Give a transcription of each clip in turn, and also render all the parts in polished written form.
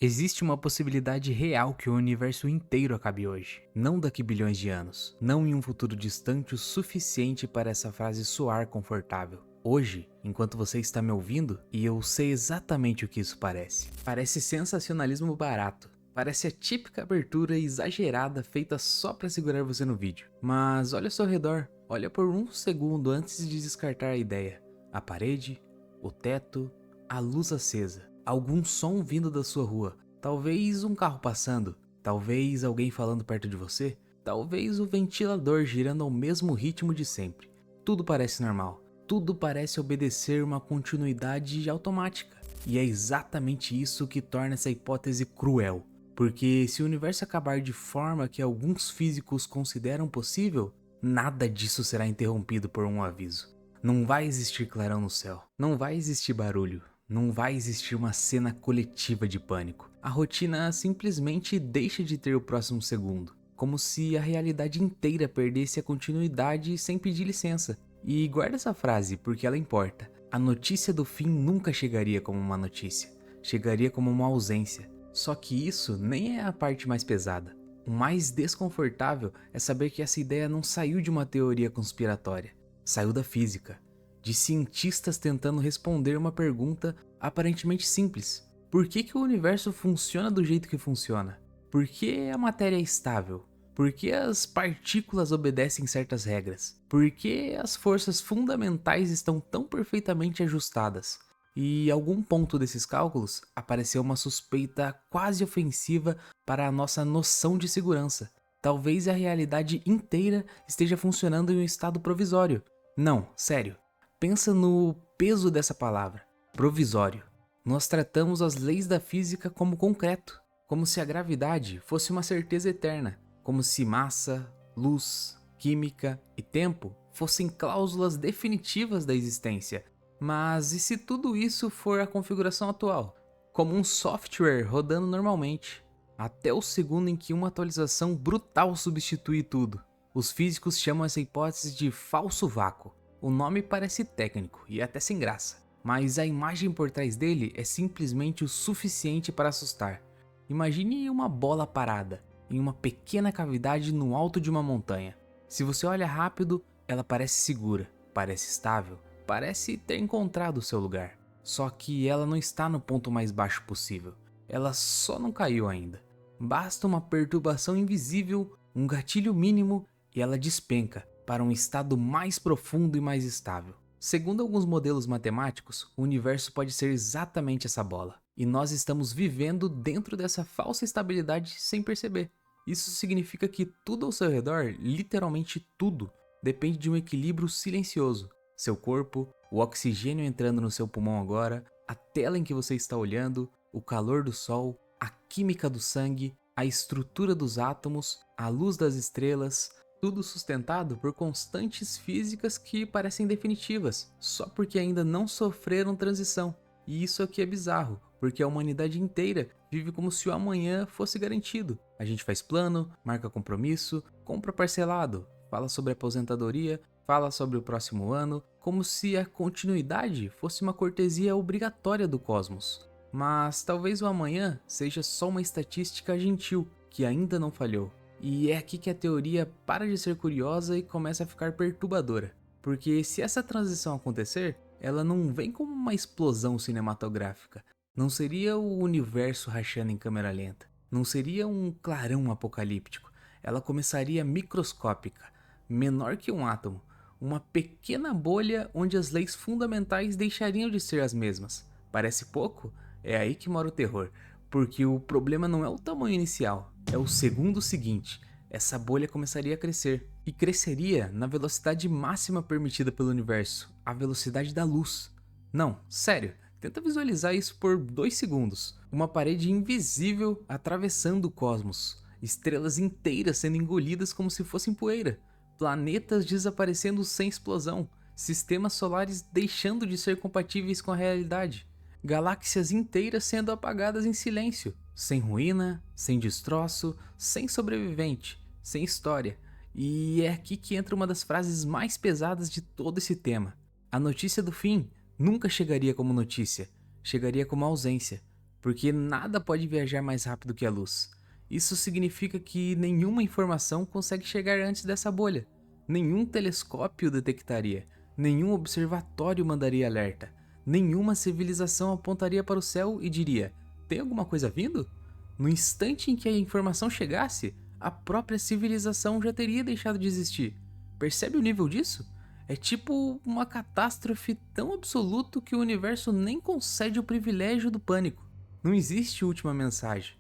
Existe uma possibilidade real que o universo inteiro acabe hoje. Não daqui bilhões de anos. Não em um futuro distante o suficiente para essa frase soar confortável. Hoje, enquanto você está me ouvindo, e eu sei exatamente o que isso parece. Parece sensacionalismo barato. Parece a típica abertura exagerada feita só para segurar você no vídeo. Mas olha ao seu redor. Olha por um segundo antes de descartar a ideia. A parede, o teto, a luz acesa. Algum som vindo da sua rua, talvez um carro passando, talvez alguém falando perto de você, talvez o ventilador girando ao mesmo ritmo de sempre. Tudo parece normal, tudo parece obedecer uma continuidade automática. E é exatamente isso que torna essa hipótese cruel. Porque se o universo acabar de forma que alguns físicos consideram possível, nada disso será interrompido por um aviso. Não vai existir clarão no céu, não vai existir barulho. Não vai existir uma cena coletiva de pânico. A rotina simplesmente deixa de ter o próximo segundo, como se a realidade inteira perdesse a continuidade sem pedir licença. E guarda essa frase porque ela importa. A notícia do fim nunca chegaria como uma notícia, chegaria como uma ausência. Só que isso nem é a parte mais pesada. O mais desconfortável é saber que essa ideia não saiu de uma teoria conspiratória, saiu da física. De cientistas tentando responder uma pergunta aparentemente simples. Por que o universo funciona do jeito que funciona? Por que a matéria é estável? Por que as partículas obedecem certas regras? Por que as forças fundamentais estão tão perfeitamente ajustadas? E em algum ponto desses cálculos apareceu uma suspeita quase ofensiva para a nossa noção de segurança. Talvez a realidade inteira esteja funcionando em um estado provisório. Não, sério. Pensa no peso dessa palavra, provisório. Nós tratamos as leis da física como concreto, como se a gravidade fosse uma certeza eterna, como se massa, luz, química e tempo fossem cláusulas definitivas da existência. Mas e se tudo isso for a configuração atual? Como um software rodando normalmente, até o segundo em que uma atualização brutal substitui tudo. Os físicos chamam essa hipótese de falso vácuo. O nome parece técnico e até sem graça, mas a imagem por trás dele é simplesmente o suficiente para assustar. Imagine uma bola parada em uma pequena cavidade no alto de uma montanha. Se você olha rápido, ela parece segura, parece estável, parece ter encontrado o seu lugar. Só que ela não está no ponto mais baixo possível, ela só não caiu ainda. Basta uma perturbação invisível, um gatilho mínimo e ela despenca para um estado mais profundo e mais estável. Segundo alguns modelos matemáticos, o universo pode ser exatamente essa bola, e nós estamos vivendo dentro dessa falsa estabilidade sem perceber. Isso significa que tudo ao seu redor, literalmente tudo, depende de um equilíbrio silencioso. Seu corpo, o oxigênio entrando no seu pulmão agora, a tela em que você está olhando, o calor do sol, a química do sangue, a estrutura dos átomos, a luz das estrelas, tudo sustentado por constantes físicas que parecem definitivas, só porque ainda não sofreram transição. E isso aqui é bizarro, porque a humanidade inteira vive como se o amanhã fosse garantido. A gente faz plano, marca compromisso, compra parcelado, fala sobre aposentadoria, fala sobre o próximo ano, como se a continuidade fosse uma cortesia obrigatória do cosmos. Mas talvez o amanhã seja só uma estatística gentil, que ainda não falhou. E é aqui que a teoria para de ser curiosa e começa a ficar perturbadora. Porque se essa transição acontecer, ela não vem como uma explosão cinematográfica. Não seria o universo rachando em câmera lenta. Não seria um clarão apocalíptico. Ela começaria microscópica, menor que um átomo. Uma pequena bolha onde as leis fundamentais deixariam de ser as mesmas. Parece pouco? É aí que mora o terror. Porque o problema não é o tamanho inicial, é o segundo seguinte. Essa bolha começaria a crescer, e cresceria na velocidade máxima permitida pelo universo, a velocidade da luz. Não, sério, tenta visualizar isso por 2 segundos. Uma parede invisível atravessando o cosmos, estrelas inteiras sendo engolidas como se fossem poeira, planetas desaparecendo sem explosão, sistemas solares deixando de ser compatíveis com a realidade. Galáxias inteiras sendo apagadas em silêncio, sem ruína, sem destroço, sem sobrevivente, sem história. E é aqui que entra uma das frases mais pesadas de todo esse tema. A notícia do fim nunca chegaria como notícia, chegaria como ausência. porque nada pode viajar mais rápido que a luz. Isso significa que nenhuma informação consegue chegar antes dessa bolha. Nenhum telescópio detectaria, nenhum observatório mandaria alerta, nenhuma civilização apontaria para o céu e diria: tem alguma coisa vindo? No instante em que a informação chegasse, a própria civilização já teria deixado de existir. Percebe o nível disso? É tipo uma catástrofe tão absoluta que o universo nem concede o privilégio do pânico. Não existe última mensagem,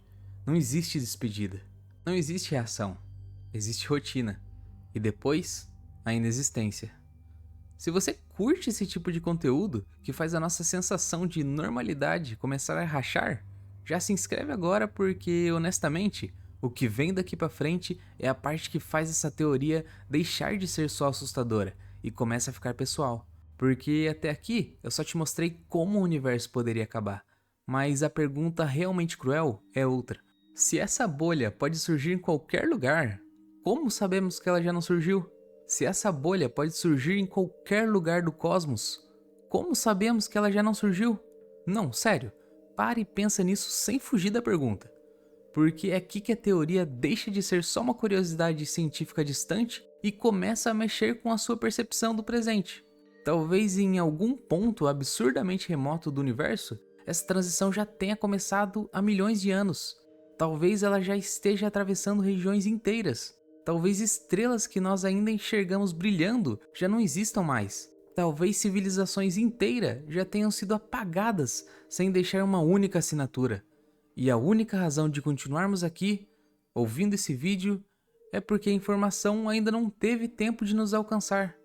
não existe despedida, não existe reação, existe rotina e depois a inexistência. Se você curte esse tipo de conteúdo que faz a nossa sensação de normalidade começar a rachar, já se inscreve agora porque, honestamente, o que vem daqui pra frente é a parte que faz essa teoria deixar de ser só assustadora e começa a ficar pessoal. Porque até aqui eu só te mostrei como o universo poderia acabar, mas a pergunta realmente cruel é outra. Se essa bolha pode surgir em qualquer lugar, como sabemos que ela já não surgiu? Se essa bolha pode surgir em qualquer lugar do cosmos, como sabemos que ela já não surgiu? Não, sério, pare e pensa nisso sem fugir da pergunta. Porque é aqui que a teoria deixa de ser só uma curiosidade científica distante e começa a mexer com a sua percepção do presente. Talvez em algum ponto absurdamente remoto do universo, essa transição já tenha começado há milhões de anos. Talvez ela já esteja atravessando regiões inteiras. Talvez estrelas que nós ainda enxergamos brilhando já não existam mais. Talvez civilizações inteiras já tenham sido apagadas sem deixar uma única assinatura. E a única razão de continuarmos aqui, ouvindo esse vídeo, é porque a informação ainda não teve tempo de nos alcançar.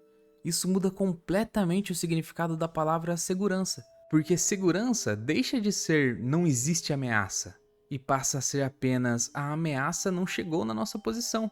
Isso muda completamente o significado da palavra segurança, porque segurança deixa de ser não existe ameaça e passa a ser apenas a ameaça não chegou na nossa posição.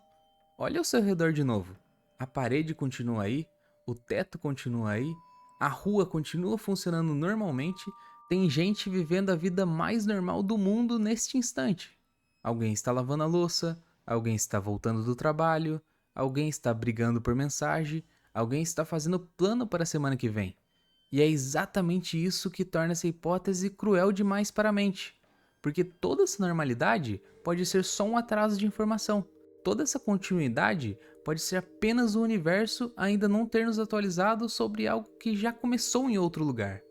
Olha ao seu redor de novo. A parede continua aí, o teto continua aí, a rua continua funcionando normalmente, tem gente vivendo a vida mais normal do mundo neste instante. Alguém está lavando a louça, alguém está voltando do trabalho, alguém está brigando por mensagem, alguém está fazendo plano para a semana que vem. E é exatamente isso que torna essa hipótese cruel demais para a mente. Porque toda essa normalidade pode ser só um atraso de informação. Toda essa continuidade pode ser apenas o universo ainda não ter nos atualizado sobre algo que já começou em outro lugar.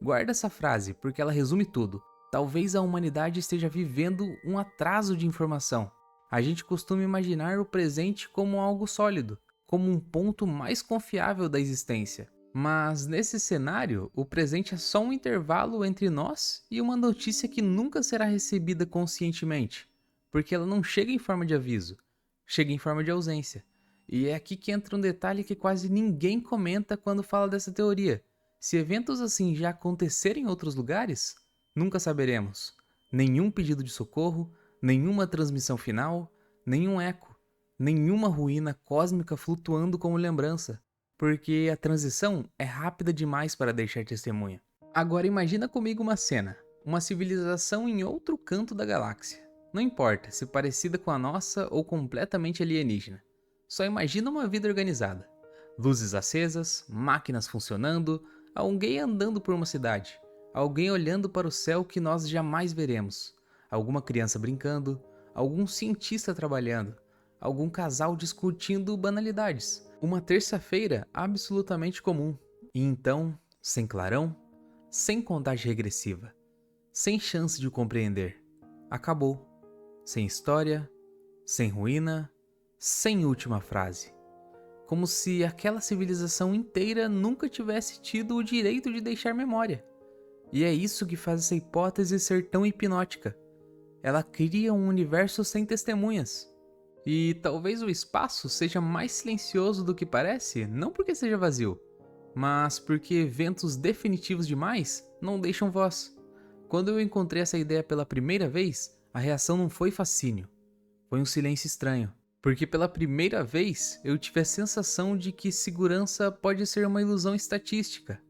Guarda essa frase, porque ela resume tudo. Talvez a humanidade esteja vivendo um atraso de informação. A gente costuma imaginar o presente como algo sólido, como um ponto mais confiável da existência. Mas nesse cenário, o presente é só um intervalo entre nós e uma notícia que nunca será recebida conscientemente, porque ela não chega em forma de aviso, chega em forma de ausência. E é aqui que entra um detalhe que quase ninguém comenta quando fala dessa teoria. Se eventos assim já acontecerem em outros lugares, nunca saberemos. Nenhum pedido de socorro, nenhuma transmissão final, nenhum eco, nenhuma ruína cósmica flutuando como lembrança, porque a transição é rápida demais para deixar testemunha. Agora imagina comigo uma cena, uma civilização em outro canto da galáxia. Não importa se parecida com a nossa ou completamente alienígena. Só imagina uma vida organizada. Luzes acesas, máquinas funcionando, alguém andando por uma cidade, alguém olhando para o céu que nós jamais veremos, alguma criança brincando, algum cientista trabalhando, algum casal discutindo banalidades. Uma terça-feira absolutamente comum. E então, sem clarão, sem contagem regressiva, sem chance de compreender, acabou. Sem história, sem ruína, sem última frase. Como se aquela civilização inteira nunca tivesse tido o direito de deixar memória. E é isso que faz essa hipótese ser tão hipnótica. Ela cria um universo sem testemunhas. E talvez o espaço seja mais silencioso do que parece, não porque seja vazio, mas porque eventos definitivos demais não deixam voz. Quando eu encontrei essa ideia pela primeira vez, a reação não foi fascínio, foi um silêncio estranho. Porque pela primeira vez eu tive a sensação de que segurança pode ser uma ilusão estatística.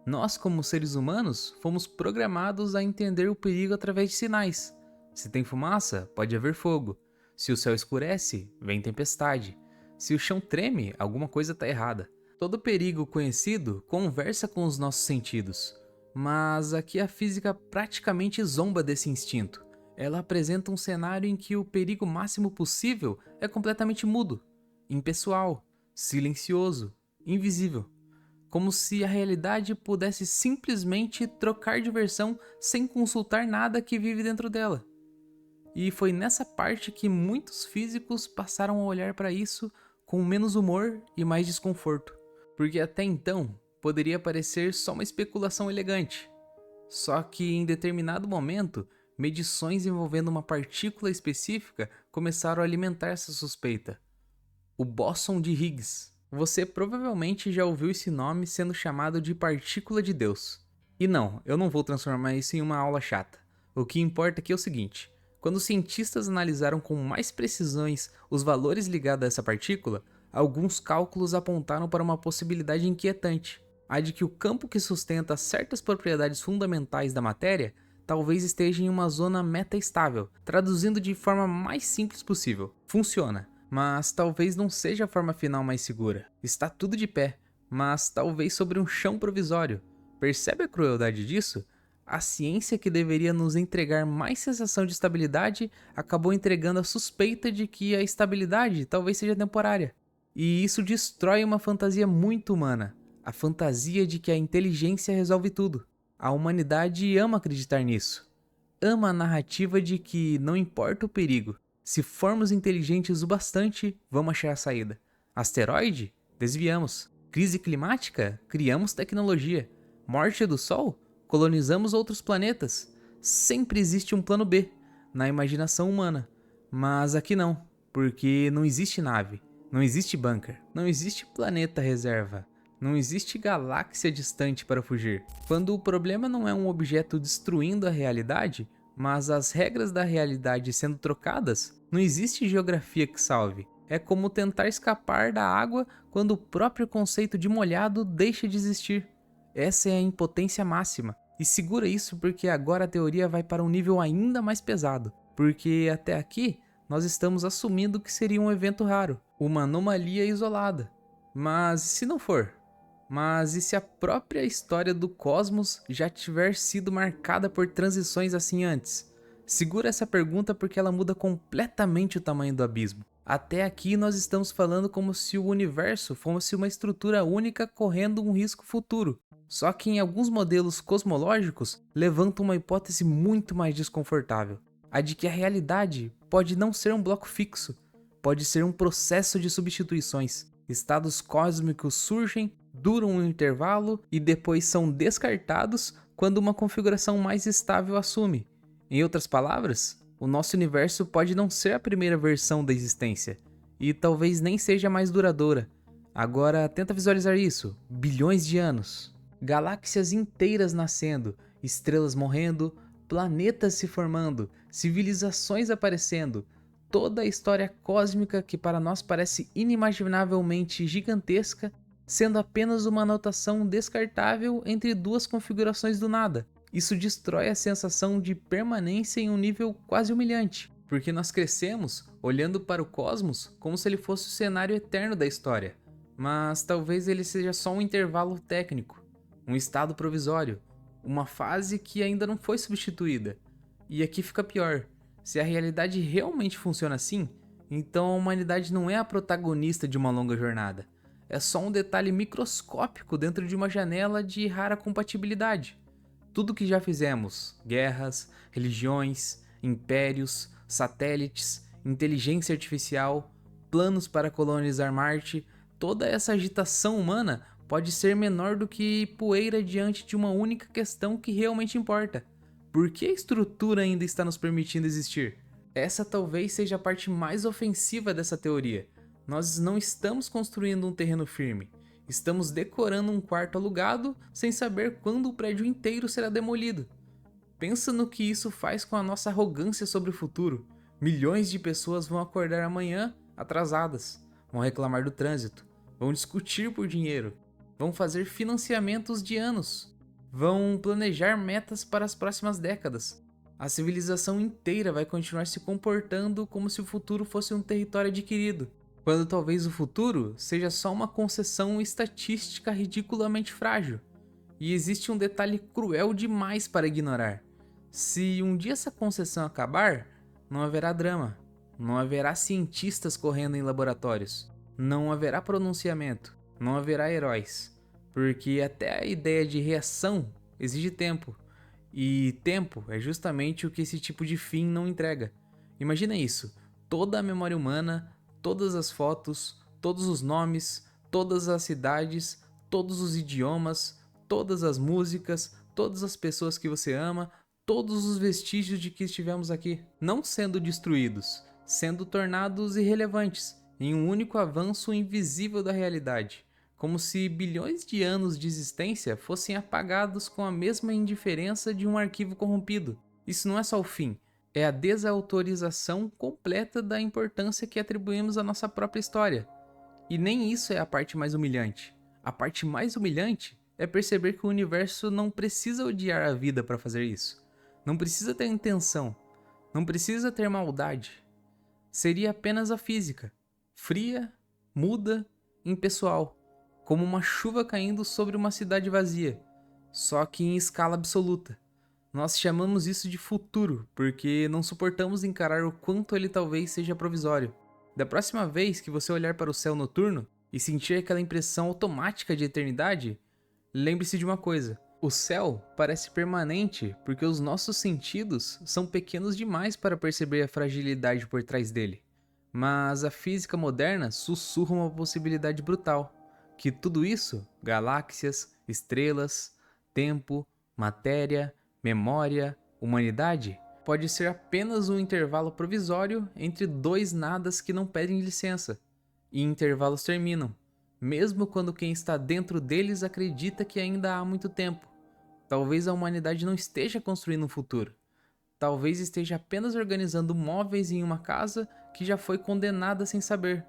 Nós, como seres humanos, fomos programados a entender o perigo através de sinais. Se tem fumaça, pode haver fogo. Se o céu escurece, vem tempestade. Se o chão treme, alguma coisa está errada. Todo perigo conhecido conversa com os nossos sentidos. Mas aqui a física praticamente zomba desse instinto. Ela apresenta um cenário em que o perigo máximo possível é completamente mudo, impessoal, silencioso, invisível. Como se a realidade pudesse simplesmente trocar de versão sem consultar nada que vive dentro dela. E foi nessa parte que muitos físicos passaram a olhar para isso com menos humor e mais desconforto, porque até então poderia parecer só uma especulação elegante. Só que em determinado momento, medições envolvendo uma partícula específica começaram a alimentar essa suspeita: o bóson de Higgs. Você provavelmente já ouviu esse nome sendo chamado de partícula de Deus. E não, eu não vou transformar isso em uma aula chata. O que importa aqui é o seguinte: quando os cientistas analisaram com mais precisões os valores ligados a essa partícula, alguns cálculos apontaram para uma possibilidade inquietante: a de que o campo que sustenta certas propriedades fundamentais da matéria talvez esteja em uma zona metaestável. Traduzindo de forma mais simples possível, funciona, mas talvez não seja a forma final mais segura. Está tudo de pé, mas talvez sobre um chão provisório. Percebe a crueldade disso? A ciência que deveria nos entregar mais sensação de estabilidade acabou entregando a suspeita de que a estabilidade talvez seja temporária. E isso destrói uma fantasia muito humana, a fantasia de que a inteligência resolve tudo. A humanidade ama acreditar nisso. Ama a narrativa de que não importa o perigo, se formos inteligentes o bastante, vamos achar a saída. Asteroide? Desviamos. Crise climática? Criamos tecnologia. Morte do Sol? Colonizamos outros planetas. Sempre existe um plano B, na imaginação humana. Mas aqui não, porque não existe nave, não existe bunker, não existe planeta reserva. Não existe galáxia distante para fugir. Quando o problema não é um objeto destruindo a realidade, mas as regras da realidade sendo trocadas, não existe geografia que salve. É como tentar escapar da água quando o próprio conceito de molhado deixa de existir. Essa é a impotência máxima. E segura isso porque agora a teoria vai para um nível ainda mais pesado. Porque até aqui, nós estamos assumindo que seria um evento raro, uma anomalia isolada. Mas se não for? Mas e se a própria história do cosmos já tiver sido marcada por transições assim antes? Segura essa pergunta porque ela muda completamente o tamanho do abismo. Até aqui nós estamos falando como se o universo fosse uma estrutura única correndo um risco futuro. Só que em alguns modelos cosmológicos levantam uma hipótese muito mais desconfortável. A de que a realidade pode não ser um bloco fixo, pode ser um processo de substituições. Estados cósmicos surgem, duram um intervalo e depois são descartados quando uma configuração mais estável assume. Em outras palavras, o nosso universo pode não ser a primeira versão da existência, e talvez nem seja a mais duradoura. Agora tenta visualizar isso: bilhões de anos, galáxias inteiras nascendo, estrelas morrendo, planetas se formando, civilizações aparecendo, toda a história cósmica que para nós parece inimaginavelmente gigantesca, sendo apenas uma anotação descartável entre duas configurações do nada. Isso destrói a sensação de permanência em um nível quase humilhante, porque nós crescemos olhando para o cosmos como se ele fosse o cenário eterno da história. Mas talvez ele seja só um intervalo técnico, um estado provisório, uma fase que ainda não foi substituída. E aqui fica pior: se a realidade realmente funciona assim, então a humanidade não é a protagonista de uma longa jornada. É só um detalhe microscópico dentro de uma janela de rara compatibilidade. Tudo que já fizemos, guerras, religiões, impérios, satélites, inteligência artificial, planos para colonizar Marte, toda essa agitação humana pode ser menor do que poeira diante de uma única questão que realmente importa: por que a estrutura ainda está nos permitindo existir? Essa talvez seja a parte mais ofensiva dessa teoria. Nós não estamos construindo um terreno firme. Estamos decorando um quarto alugado sem saber quando o prédio inteiro será demolido. Pensa no que isso faz com a nossa arrogância sobre o futuro. Milhões de pessoas vão acordar amanhã atrasadas, vão reclamar do trânsito, vão discutir por dinheiro, vão fazer financiamentos de anos, vão planejar metas para as próximas décadas. A civilização inteira vai continuar se comportando como se o futuro fosse um território adquirido, quando talvez o futuro seja só uma concessão estatística ridiculamente frágil. E existe um detalhe cruel demais para ignorar. Se um dia essa concessão acabar, não haverá drama, não haverá cientistas correndo em laboratórios, não haverá pronunciamento, não haverá heróis, porque até a ideia de reação exige tempo, e tempo é justamente o que esse tipo de fim não entrega. Imagina isso, toda a memória humana, todas as fotos, todos os nomes, todas as cidades, todos os idiomas, todas as músicas, todas as pessoas que você ama, todos os vestígios de que estivemos aqui, não sendo destruídos, sendo tornados irrelevantes, em um único avanço invisível da realidade, como se bilhões de anos de existência fossem apagados com a mesma indiferença de um arquivo corrompido. Isso não é só o fim, é a desautorização completa da importância que atribuímos à nossa própria história. E nem isso é a parte mais humilhante. A parte mais humilhante é perceber que o universo não precisa odiar a vida para fazer isso. Não precisa ter intenção. Não precisa ter maldade. Seria apenas a física. Fria, muda, impessoal. Como uma chuva caindo sobre uma cidade vazia. Só que em escala absoluta. Nós chamamos isso de futuro, porque não suportamos encarar o quanto ele talvez seja provisório. Da próxima vez que você olhar para o céu noturno e sentir aquela impressão automática de eternidade, lembre-se de uma coisa: o céu parece permanente porque os nossos sentidos são pequenos demais para perceber a fragilidade por trás dele. Mas a física moderna sussurra uma possibilidade brutal: que tudo isso, galáxias, estrelas, tempo, matéria, memória, humanidade, pode ser apenas um intervalo provisório entre dois nadas que não pedem licença. E intervalos terminam, mesmo quando quem está dentro deles acredita que ainda há muito tempo. Talvez a humanidade não esteja construindo um futuro. Talvez esteja apenas organizando móveis em uma casa que já foi condenada sem saber.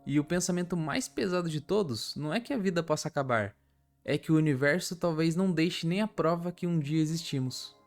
E o pensamento mais pesado de todos não é que a vida possa acabar, é que o universo talvez não deixe nem a prova que um dia existimos.